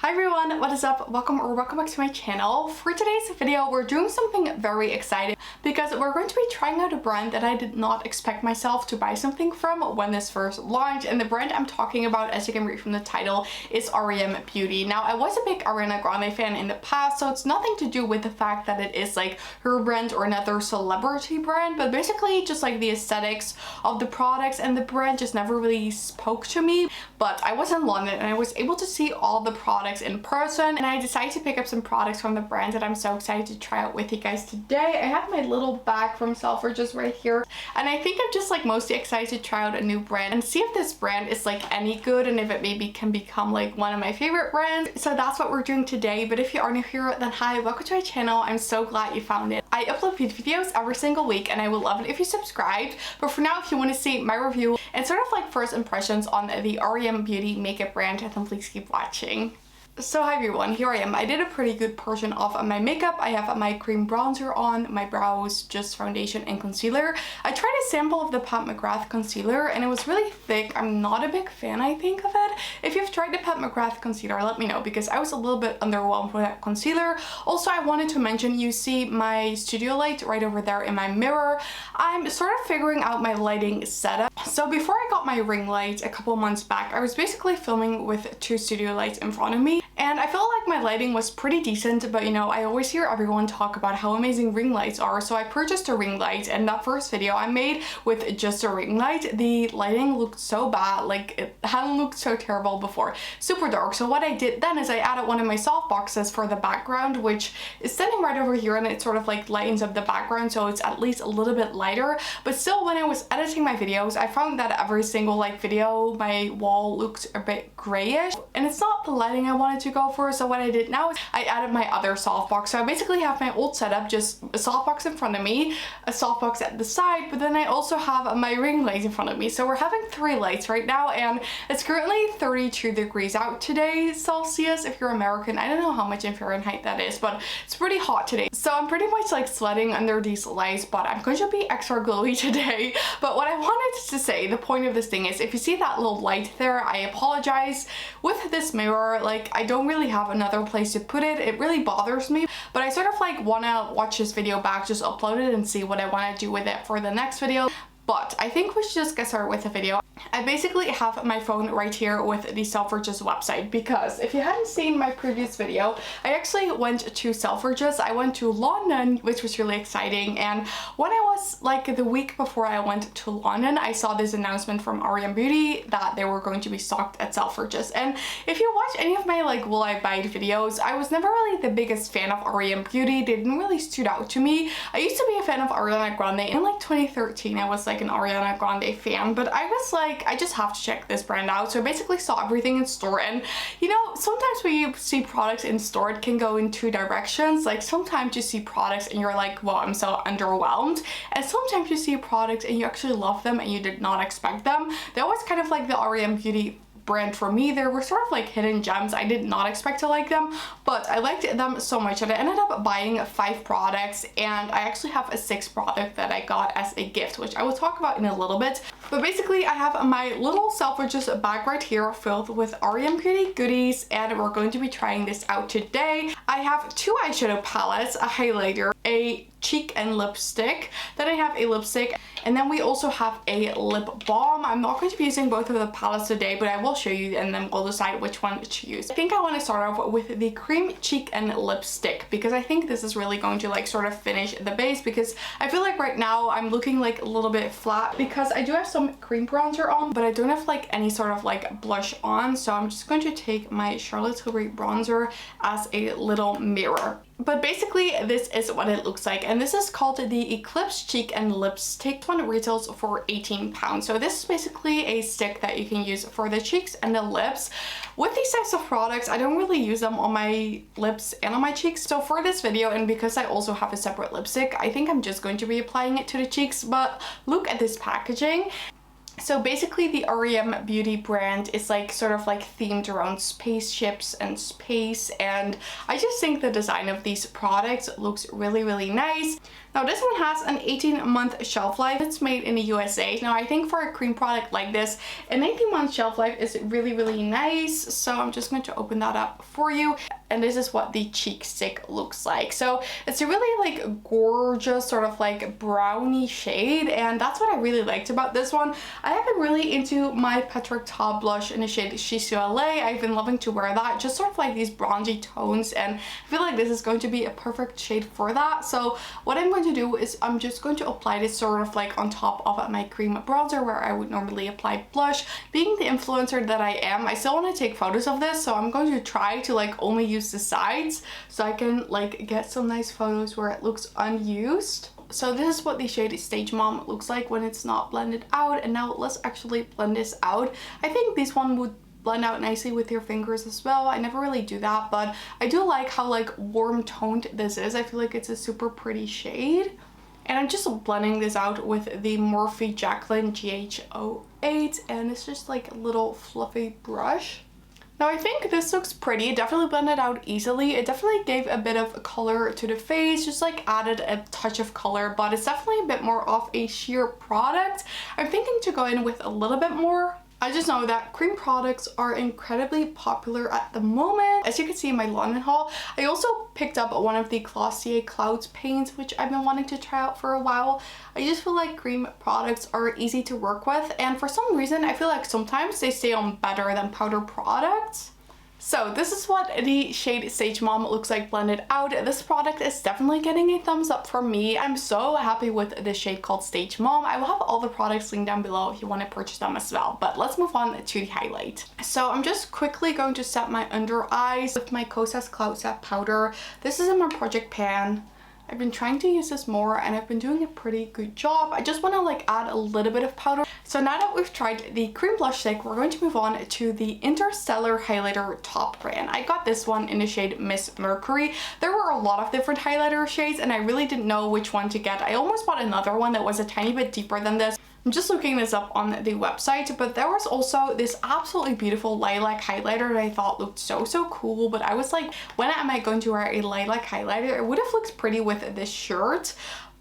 Hi everyone, what is up? Welcome back to my channel. For today's video, we're doing something very exciting because we're going to be trying out a brand that I did not expect myself to buy something from when this first launched. And the brand I'm talking about, as you can read from the title, is REM Beauty. Now, I was a big Ariana Grande fan in the past, so it's nothing to do with the fact that it is like her brand or another celebrity brand, but basically just like the aesthetics of the products and the brand just never really spoke to me. But I was in London and I was able to see all the products in person, and I decided to pick up some products from the brand that I'm so excited to try out with you guys today. I have my little bag from Selfridges right here, and I think I'm just like mostly excited to try out a new brand and see if this brand is like any good and if it maybe can become like one of my favorite brands. So that's what we're doing today. But if you are new here, then hi, welcome to my channel. I'm so glad you found it. I upload beauty videos every single week and I would love it if you subscribed. But for now, if you want to see my review and sort of like first impressions on the REM Beauty makeup brand, then please keep watching. So hi everyone, here I am. I did a pretty good portion of my makeup. I have my cream bronzer on, my brows, just foundation and concealer. I tried a sample of the Pat McGrath concealer and it was really thick. I'm not a big fan, I think, of it. If you've tried the Pat McGrath concealer, let me know because I was a little bit underwhelmed with that concealer. Also, I wanted to mention, you see my studio light right over there in my mirror. I'm sort of figuring out my lighting setup. So before I got my ring light a couple months back, I was basically filming with two studio lights in front of me. And I felt like my lighting was pretty decent, but you know, I always hear everyone talk about how amazing ring lights are. So I purchased a ring light, and that first video I made with just a ring light, the lighting looked so bad, like it hadn't looked so terrible before. Super dark. So what I did then is I added one of my soft boxes for the background, which is standing right over here, and it sort of like lightens up the background so it's at least a little bit lighter. But still, when I was editing my videos, I found that every single like video, my wall looked a bit grayish, and it's not the lighting I wanted to go for. So what I did now is I added my other softbox. So I basically have my old setup, just a softbox in front of me, a softbox at the side, but then I also have my ring light in front of me. So we're having three lights right now, and it's currently 32 degrees out today, Celsius. If you're American, I don't know how much in Fahrenheit that is, but it's pretty hot today. So I'm pretty much like sweating under these lights, but I'm going to be extra glowy today. But what I wanted to say, the point of this thing is, if you see that little light there, I apologize. With this mirror, like I don't really have another place to put it. It really bothers me, but I sort of like want to watch this video back, just upload it and see what I want to do with it for the next video. But I think we should just get started with the video. I basically have my phone right here with the Selfridges website, because if you hadn't seen my previous video, I actually went to Selfridges. I went to London, which was really exciting. And when I was like the week before I went to London, I saw this announcement from REM Beauty that they were going to be stocked at Selfridges. And if you watch any of my like will I buy it videos, I was never really the biggest fan of REM Beauty. They didn't really stood out to me. I used to be a fan of Ariana Grande. In like 2013, I was like an Ariana Grande fan, but I was like, I just have to check this brand out. So I basically saw everything in store, and you know, sometimes when you see products in store, it can go in two directions. Like sometimes you see products and you're like, wow, I'm so underwhelmed, and sometimes you see products and you actually love them and you did not expect them. That was kind of like the REM Beauty brand for me. They were sort of like hidden gems. I did not expect to like them, but I liked them so much that I ended up buying 5 products, and I actually have a 6th product that I got as a gift, which I will talk about in a little bit. But basically, I have my little Selfridges bag right here filled with REM Beauty goodies, and we're going to be trying this out today. I have 2 eyeshadow palettes, a highlighter, a cheek and lipstick, then I have a lipstick, and then we also have a lip balm. I'm not going to be using both of the palettes today, but I will show you and then we'll decide which one to use. I think I want to start off with the cream cheek and lipstick, because I think this is really going to like sort of finish the base, because I feel like right now I'm looking like a little bit flat because I do have some cream bronzer on, but I don't have like any sort of like blush on. So I'm just going to take my Charlotte Tilbury bronzer as a little mirror. But basically, this is what it looks like, and this is called the Eclipse Cheek and Lipstick. This one retails for £18. So this is basically a stick that you can use for the cheeks and the lips. With these types of products, I don't really use them on my lips and on my cheeks. So for this video, and because I also have a separate lipstick, I think I'm just going to be applying it to the cheeks. But look at this packaging. So basically the REM Beauty brand is like sort of like themed around spaceships and space, and I just think the design of these products looks really nice. Now this one has an 18-month shelf life. It's made in the USA. Now I think for a cream product like this, an 18-month shelf life is really nice. So I'm just going to open that up for you. And this is what the cheek stick looks like. So it's a really like gorgeous sort of like brownie shade, and that's what I really liked about this one. I have been really into my Petric Top blush in the shade Shishu LA. I've been loving to wear that, just sort of like these bronzy tones, and I feel like this is going to be a perfect shade for that. So what I'm going to do is I'm just going to apply this sort of like on top of my cream bronzer where I would normally apply blush. Being the influencer that I am, I still want to take photos of this, so I'm going to try to like only use the sides so I can like get some nice photos where it looks unused. So this is what the shade Stage Mom looks like when it's not blended out. And now let's actually blend this out. I think this one would blend out nicely with your fingers as well. I never really do that, but I do like how like warm toned this is. I feel like it's a super pretty shade. And I'm just blending this out with the Morphe Jacqueline GH08, and it's just like a little fluffy brush. Now I think this looks pretty. It definitely blended out easily. It definitely gave a bit of color to the face, just like added a touch of color, but it's definitely a bit more of a sheer product. I'm thinking to go in with a little bit more. I just know that cream products are incredibly popular at the moment. As you can see in my London haul, I also picked up one of the Glossier Clouds paints, which I've been wanting to try out for a while. I just feel like cream products are easy to work with, and for some reason I feel like sometimes they stay on better than powder products. So this is what the shade Stage Mom looks like blended out. This product is definitely getting a thumbs up from me. I'm so happy with this shade called Stage Mom. I will have all the products linked down below if you want to purchase them as well. But let's move on to the highlight. So I'm just quickly going to set my under eyes with my Kosas Cloud Set powder. This is in my project pan. I've been trying to use this more and I've been doing a pretty good job. I just want to like add a little bit of powder. So now that we've tried the cream blush stick, we're going to move on to the Interstellar highlighter top brand. I got this one in the shade Miss Mercury. There were a lot of different highlighter shades and I really didn't know which one to get. I almost bought another one that was a tiny bit deeper than this. I'm just looking this up on the website, but there was also this absolutely beautiful lilac highlighter that I thought looked so cool, but I was like, when am I going to wear a lilac highlighter? It would have looked pretty with this shirt.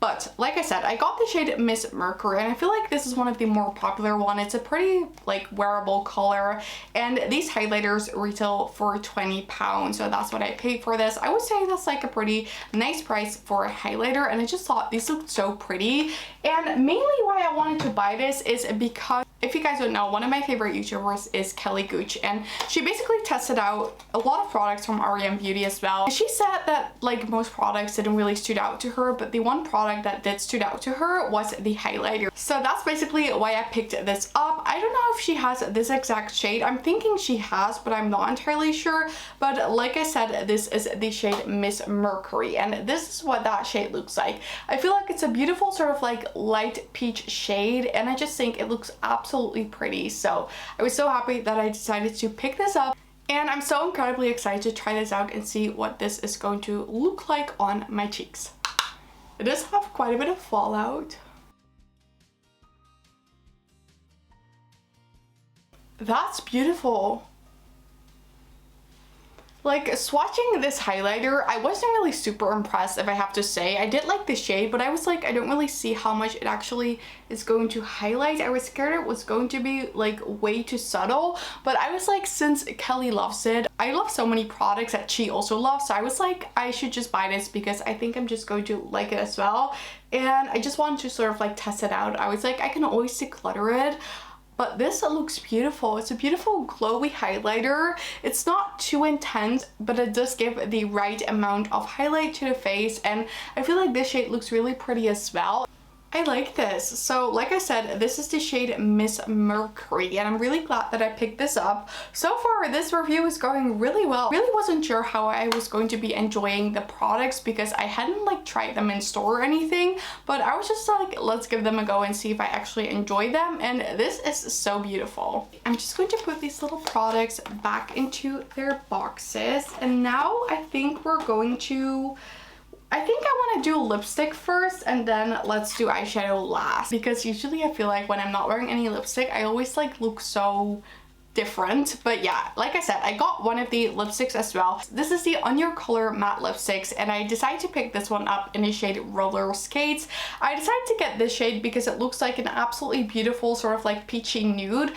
But like I said, I got the shade Miss Mercury, and I feel like this is one of the more popular one. It's a pretty like wearable color, and these highlighters retail for £20, so that's what I paid for this. I would say that's like a pretty nice price for a highlighter, and I just thought these looked so pretty. And mainly why I wanted to buy this is because, if you guys don't know, one of my favorite YouTubers is Kelly Gooch, and she basically tested out a lot of products from REM Beauty as well. She said that like most products didn't really stood out to her, but the one product that did stood out to her was the highlighter. So that's basically why I picked this up. I don't know if she has this exact shade. I'm thinking she has, but I'm not entirely sure. But like I said, this is the shade Miss Mercury, and this is what that shade looks like. I feel like it's a beautiful sort of like light peach shade, and I just think it looks absolutely pretty. So I was so happy that I decided to pick this up, and I'm so incredibly excited to try this out and see what this is going to look like on my cheeks. It does have quite a bit of fallout. That's beautiful. Like, swatching this highlighter, I wasn't really super impressed, if I have to say. I did like the shade, but I was like, I don't really see how much it actually is going to highlight. I was scared it was going to be like way too subtle, but I was like, since Kelly loves it, I love so many products that she also loves, so I was like, I should just buy this because I think I'm just going to like it as well. And I just wanted to sort of like test it out. I was like, I can always declutter it. But this looks beautiful. It's a beautiful glowy highlighter. It's not too intense, but it does give the right amount of highlight to the face, and I feel like this shade looks really pretty as well. I like this. So like I said, this is the shade Miss Mercury, and I'm really glad that I picked this up. So far this review is going really well. Really wasn't sure how I was going to be enjoying the products because I hadn't like tried them in store or anything, but I was just like, let's give them a go and see if I actually enjoy them, and this is so beautiful. I'm just going to put these little products back into their boxes, and now I think we're going to I think I want to do lipstick first and then let's do eyeshadow last, because usually I feel like when I'm not wearing any lipstick I always like look so different. But yeah, like I said, I got one of the lipsticks as well. This is the On Your Color matte lipsticks, and I decided to pick this one up in the shade Roller Skates. I decided to get this shade because it looks like an absolutely beautiful sort of like peachy nude.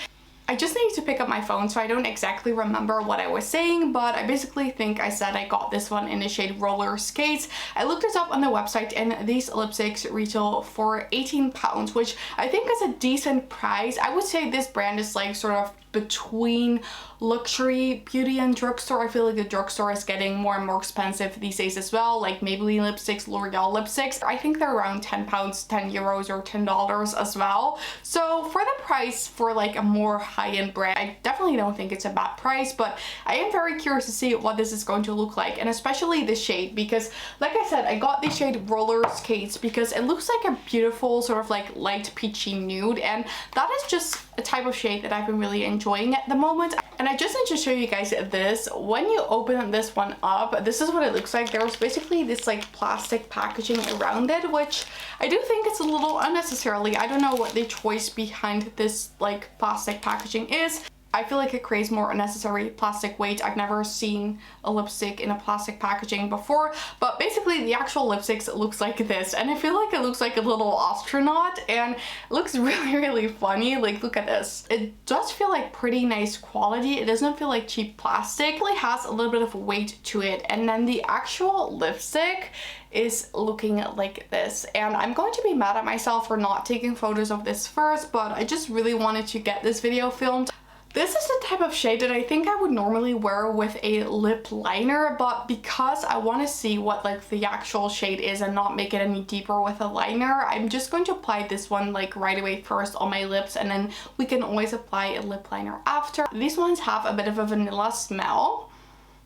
I just need to pick up my phone, so I don't exactly remember what I was saying, but I basically think I said I got this one in the shade Roller Skates. I looked this up on the website and these lipsticks retail for £18, which I think is a decent price. I would say this brand is like sort of between luxury beauty and drugstore. I feel like the drugstore is getting more and more expensive these days as well, like Maybelline lipsticks, L'Oreal lipsticks. I think they're around £10, €10 or $10 as well. So for the price for like a more high-end brand, I definitely don't think it's a bad price, but I am very curious to see what this is going to look like, and especially the shade, because like I said, I got the shade Roller Skates because it looks like a beautiful sort of like light peachy nude, and that is just a type of shade that I've been really enjoying at the moment. And I just need to show you guys this. When you open this one up, this is what it looks like. There's basically this like plastic packaging around it, which I do think it's a little unnecessarily. I don't know what the choice behind this like plastic packaging is. I feel like it creates more unnecessary plastic weight. I've never seen a lipstick in a plastic packaging before, but basically the actual lipsticks looks like this, and I feel like it looks like a little astronaut, and it looks really funny. Like, look at this. It does feel like pretty nice quality. It doesn't feel like cheap plastic. It really has a little bit of weight to it, and then the actual lipstick is looking like this. And I'm going to be mad at myself for not taking photos of this first, but I just really wanted to get this video filmed. This is the type of shade that I think I would normally wear with a lip liner, but because I want to see what like the actual shade is and not make it any deeper with a liner, I'm just going to apply this one like right away first on my lips, and then we can always apply a lip liner after. These ones have a bit of a vanilla smell.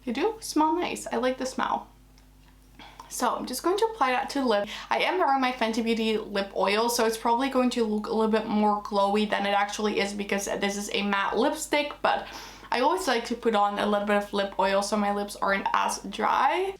They do smell nice. I like the smell. So I'm just going to apply that to the lip. I am wearing my Fenty Beauty lip oil, so it's probably going to look a little bit more glowy than it actually is because this is a matte lipstick, but I always like to put on a little bit of lip oil so my lips aren't as dry.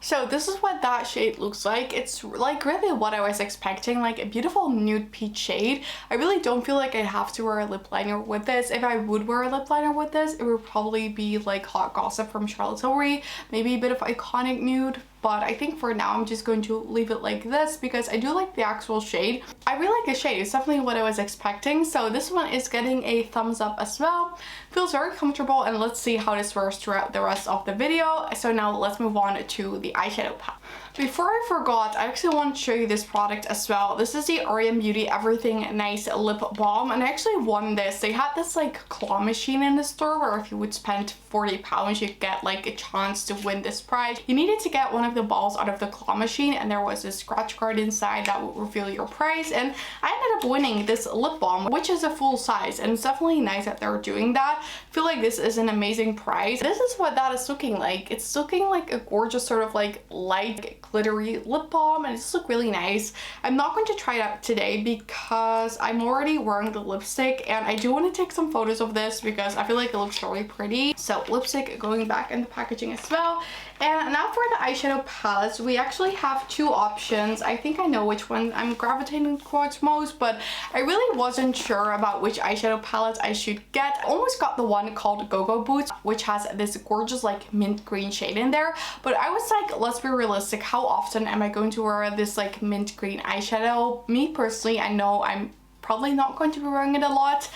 So this is what that shade looks like. It's like really what I was expecting, like a beautiful nude peach shade. I really don't feel like I have to wear a lip liner with this. If I would wear a lip liner with this, it would probably be like Hot Gossip from Charlotte Tilbury, maybe a bit of Iconic Nude. But I think for now I'm just going to leave it like this because I do like the actual shade. I really like the shade. It's definitely what I was expecting. So this one is getting a thumbs up as well. Feels very comfortable, and let's see how this works throughout the rest of the video. So now let's move on to the eyeshadow palette. Before I forgot, I actually want to show you this product as well. This is the REM Beauty Everything Nice Lip Balm, and I actually won this. They had this like claw machine in the store where if you would spend £40 you'd get like a chance to win this prize. You needed to get one of the balls out of the claw machine, and there was a scratch card inside that would reveal your prize, and I ended up winning this lip balm, which is a full size, and it's definitely nice that they're doing that. I feel like this is an amazing prize. This is what that is looking like. It's looking like a gorgeous sort of like light glittery lip balm, and it's look really nice. I'm not going to try it out today because I'm already wearing the lipstick, and I do want to take some photos of this because I feel like it looks really pretty. So lipstick going back in the packaging as well. And now for the eyeshadow palettes, we actually have two options. I think I know which one I'm gravitating towards most, but I really wasn't sure about which eyeshadow palette I should get. I almost got the one called Go-Go Boots, which has this gorgeous like mint green shade in there, but I was like, let's be realistic, how often am I going to wear this like mint green eyeshadow? Me personally, I know I'm probably not going to be wearing it a lot.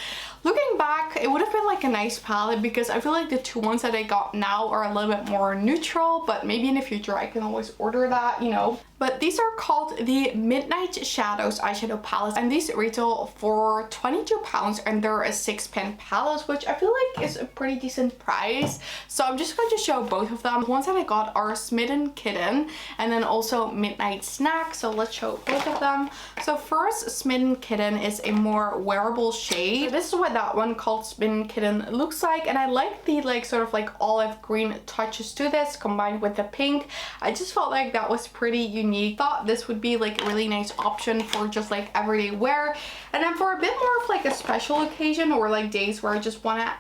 Looking back, it would have been like a nice palette because I feel like the two ones that I got now are a little bit more neutral, but maybe in the future I can always order that, you know. But these are called the Midnight Shadows eyeshadow palettes, and these retail for £22, and they're a 6-pan palette, which I feel like is a pretty decent price. So I'm just going to show both of them. The ones that I got are Smitten Kitten and then also Midnight Snack. So let's show both of them. So first, Smitten Kitten is a more wearable shade. This is what that one called Smitten Kitten looks like, and I like the like sort of like olive green touches to this combined with the pink. I just felt like that was pretty unique. Thought this would be like a really nice option for just like everyday wear, and then for a bit more of like a special occasion or like days where I just want to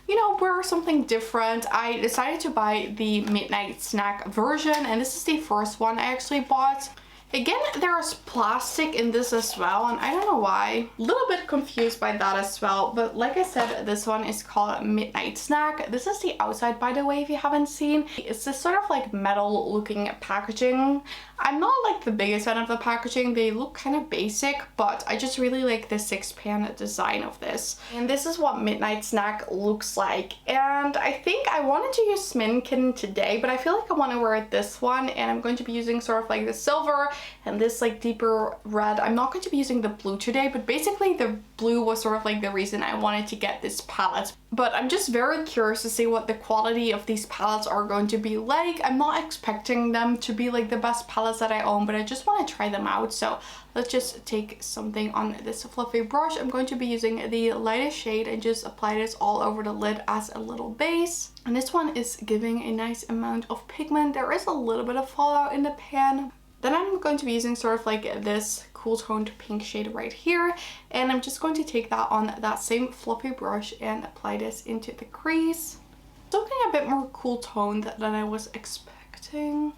you know, wear something different, I decided to buy the midnight snack version, and this is the first one I actually bought. Again, there's plastic in this as well, and I don't know why. A little bit confused by that as well, but like I said, this one is called Midnight Snack. This is the outside, by the way, if you haven't seen. It's this sort of like metal looking packaging. I'm not like the biggest fan of the packaging. They look kind of basic, but I just really like the 6-pan design of this. And this is what Midnight Snack looks like. And I think I wanted to use Sminkin today, but I feel like I want to wear this one, and I'm going to be using sort of like the silver and this like deeper red. I'm not going to be using the blue today, but basically the blue was sort of like the reason I wanted to get this palette. But I'm just very curious to see what the quality of these palettes are going to be like. I'm not expecting them to be like the best palettes that I own, but I just want to try them out. So let's just take something on this fluffy brush. I'm going to be using the lightest shade and just apply this all over the lid as a little base. And this one is giving a nice amount of pigment. There is a little bit of fallout in the pan. Then I'm going to be using sort of like this cool toned pink shade right here, and I'm just going to take that on that same fluffy brush and apply this into the crease. It's looking a bit more cool toned than I was expecting.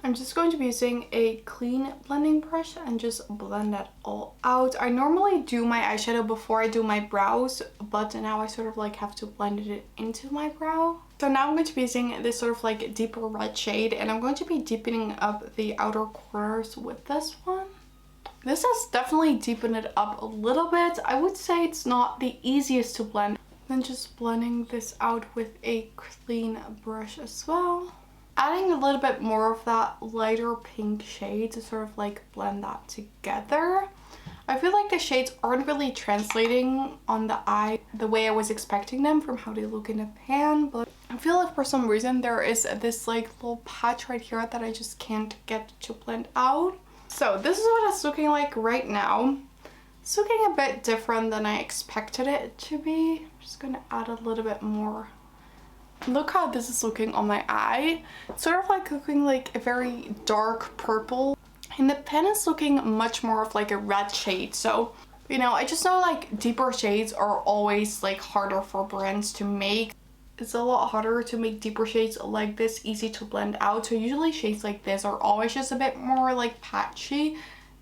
I'm just going to be using a clean blending brush and just blend that all out. I normally do my eyeshadow before I do my brows, but now I sort of like have to blend it into my brow. So now I'm going to be using this sort of like deeper red shade, and I'm going to be deepening up the outer corners with this one. This has definitely deepened it up a little bit. I would say it's not the easiest to blend. Then just blending this out with a clean brush as well. Adding a little bit more of that lighter pink shade to sort of like blend that together. I feel like the shades aren't really translating on the eye the way I was expecting them from how they look in the pan, but I feel like for some reason there is this like little patch right here that I just can't get to blend out. So this is what it's looking like right now. It's looking a bit different than I expected it to be. I'm just gonna add a little bit more. Look how this is looking on my eye. It's sort of like looking like a very dark purple. And the pen is looking much more of like a red shade. So, you know, I just know like deeper shades are always like harder for brands to make. It's a lot harder to make deeper shades like this easy to blend out. So usually shades like this are always just a bit more like patchy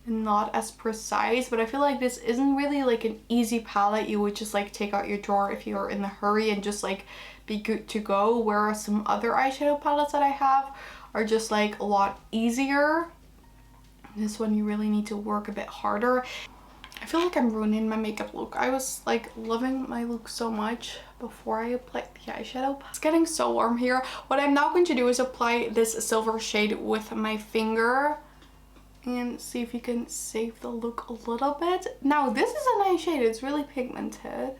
and not as precise. But I feel like this isn't really like an easy palette you would just like take out your drawer if you're in a hurry and just like be good to go. Whereas some other eyeshadow palettes that I have are just like a lot easier. This one you really need to work a bit harder. I feel like I'm ruining my makeup look. I was like loving my look so much before I applied the eyeshadow. It's getting so warm here. What I'm now going to do is apply this silver shade with my finger and see if you can save the look a little bit. Now this is a nice shade. It's really pigmented.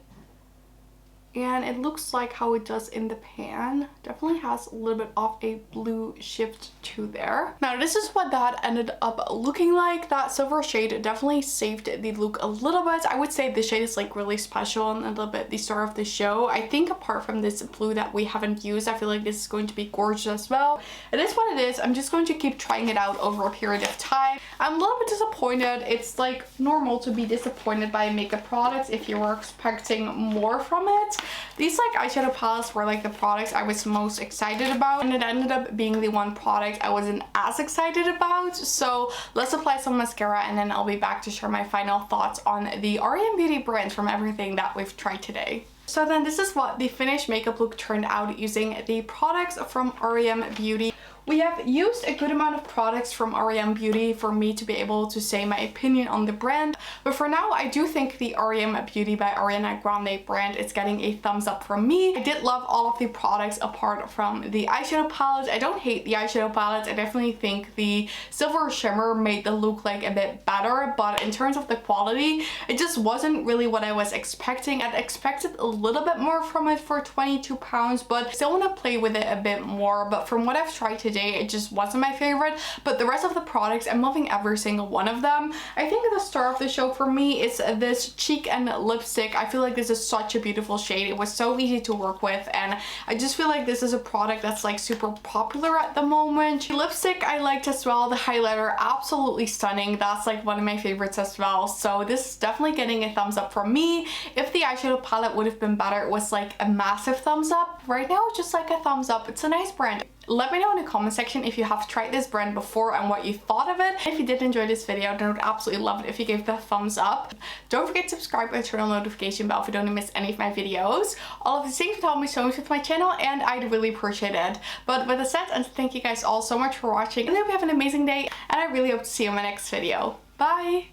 And it looks like how it does in the pan. Definitely has a little bit of a blue shift to there. Now this is what that ended up looking like. That silver shade definitely saved the look a little bit. I would say this shade is like really special and a little bit the star of the show. I think apart from this blue that we haven't used, I feel like this is going to be gorgeous as well. It is what it is. I'm just going to keep trying it out over a period of time. I'm a little bit disappointed. It's like normal to be disappointed by makeup products if you were expecting more from it. These like eyeshadow palettes were like the products I was most excited about, and it ended up being the one product I wasn't as excited about. So let's apply some mascara and then I'll be back to share my final thoughts on the REM Beauty brand from everything that we've tried today. So then this is what the finished makeup look turned out using the products from REM Beauty. We have used a good amount of products from REM Beauty for me to be able to say my opinion on the brand. But for now, I do think the REM Beauty by Ariana Grande brand is getting a thumbs up from me. I did love all of the products apart from the eyeshadow palettes. I don't hate the eyeshadow palettes. I definitely think the silver shimmer made the look like a bit better. But in terms of the quality, it just wasn't really what I was expecting. I'd expected a little bit more from it for £22, but I still want to play with it a bit more. But from what I've tried to today, it just wasn't my favorite, but the rest of the products, I'm loving every single one of them. I think the star of the show for me is this cheek and lipstick. I feel like this is such a beautiful shade. It was so easy to work with, and I just feel like this is a product that's like super popular at the moment. The lipstick I liked as well. The highlighter, absolutely stunning. That's like one of my favorites as well. So this is definitely getting a thumbs up from me. If the eyeshadow palette would have been better, it was like a massive thumbs up. Right now it's just like a thumbs up. It's a nice brand. Let me know in the comment section if you have tried this brand before and what you thought of it. If you did enjoy this video, then I would absolutely love it if you gave the thumbs up. Don't forget to subscribe and turn on the notification bell if you don't miss any of my videos. All of these things would help me so much with my channel, and I'd really appreciate it. But with that said, and thank you guys all so much for watching, and I hope you have an amazing day, and I really hope to see you in my next video. Bye!